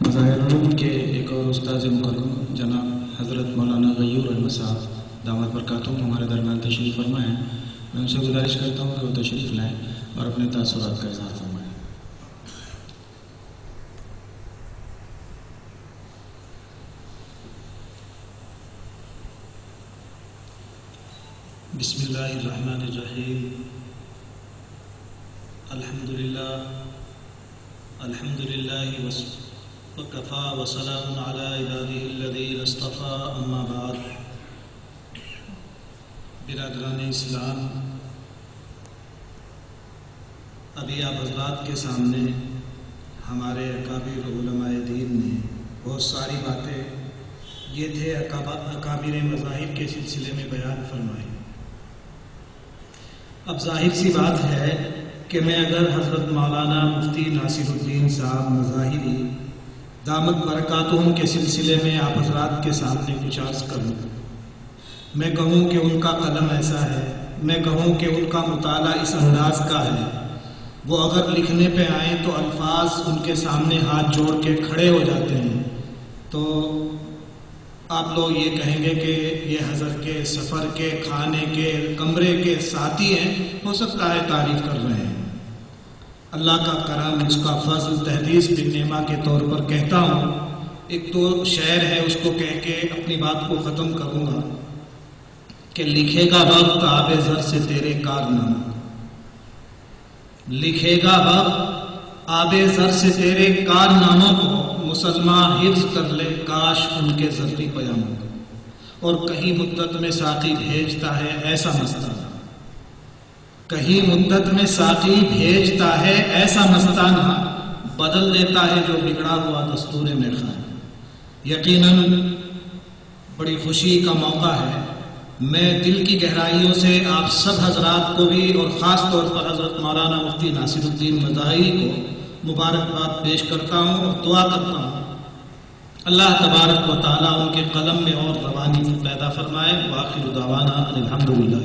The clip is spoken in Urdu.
مظاہر علوم کے ایک اور استاذ مکرم جناب حضرت مولانا غیور احمد صاحب دامت برکاتہم ہمارے درمیان تشریف فرما ہیں. میں ان سے گزارش کرتا ہوں کہ وہ تشریف لائیں اور اپنے تاثرات کا اظہار فرمائیں. بسم اللہ الرحمن الرحیم. الحمد للہ وکفا وسلام علی عبادہ الذین اصطفیٰ. اما بعد. برادران اسلام، ابھی آپ حضرات کے سامنے ہمارے اکابر علماء دین نے بہت ساری باتیں یہ تھے اکابر مذاہب کے سلسلے میں بیان فرمائی. اب ظاہر سی بات ہے کہ میں اگر حضرت مولانا مفتی ناصر الدین صاحب مظاہری دامت برکاتہم کے سلسلے میں آپ حضرات کے سامنے کچھ عرض کروں، میں کہوں کہ ان کا قلم ایسا ہے، میں کہوں کہ ان کا مطالعہ اس انداز کا ہے، وہ اگر لکھنے پہ آئیں تو الفاظ ان کے سامنے ہاتھ جوڑ کے کھڑے ہو جاتے ہیں، تو آپ لوگ یہ کہیں گے کہ یہ حضرت کے سفر کے کھانے کے کمرے کے ساتھی ہیں، ہو سکتا ہے تعریف کر رہے ہیں. اللہ کا کرم، اس کا فضل تحدیث بالنعمہ کے طور پر کہتا ہوں. ایک تو شعر ہے، اس کو کہہ کے اپنی بات کو ختم کروں گا کہ لکھے گا وقت آب زر سے تیرے کارناموں، لکھے گا وقت آب زر سے تیرے کارناموں کو، مسلمان حفظ کر لے کاش ان کے زرعی پیاموں کو. اور کہیں مدت میں ساقی بھیجتا ہے ایسا مستانہ، کہیں مدت میں ساقی بھیجتا ہے ایسا مستانہ، بدل دیتا ہے جو بگڑا ہوا دستور میخانہ. یقیناً بڑی خوشی کا موقع ہے. میں دل کی گہرائیوں سے آپ سب حضرات کو بھی اور خاص طور پر حضرت مولانا مفتی ناصر الدین مظاہری کو مبارکباد پیش کرتا ہوں اور دعا کرتا ہوں اللہ تبارک و تعالیٰ ان کے قلم میں اور روانی پیدا فرمائے. وآخر دعوانا الحمدللہ.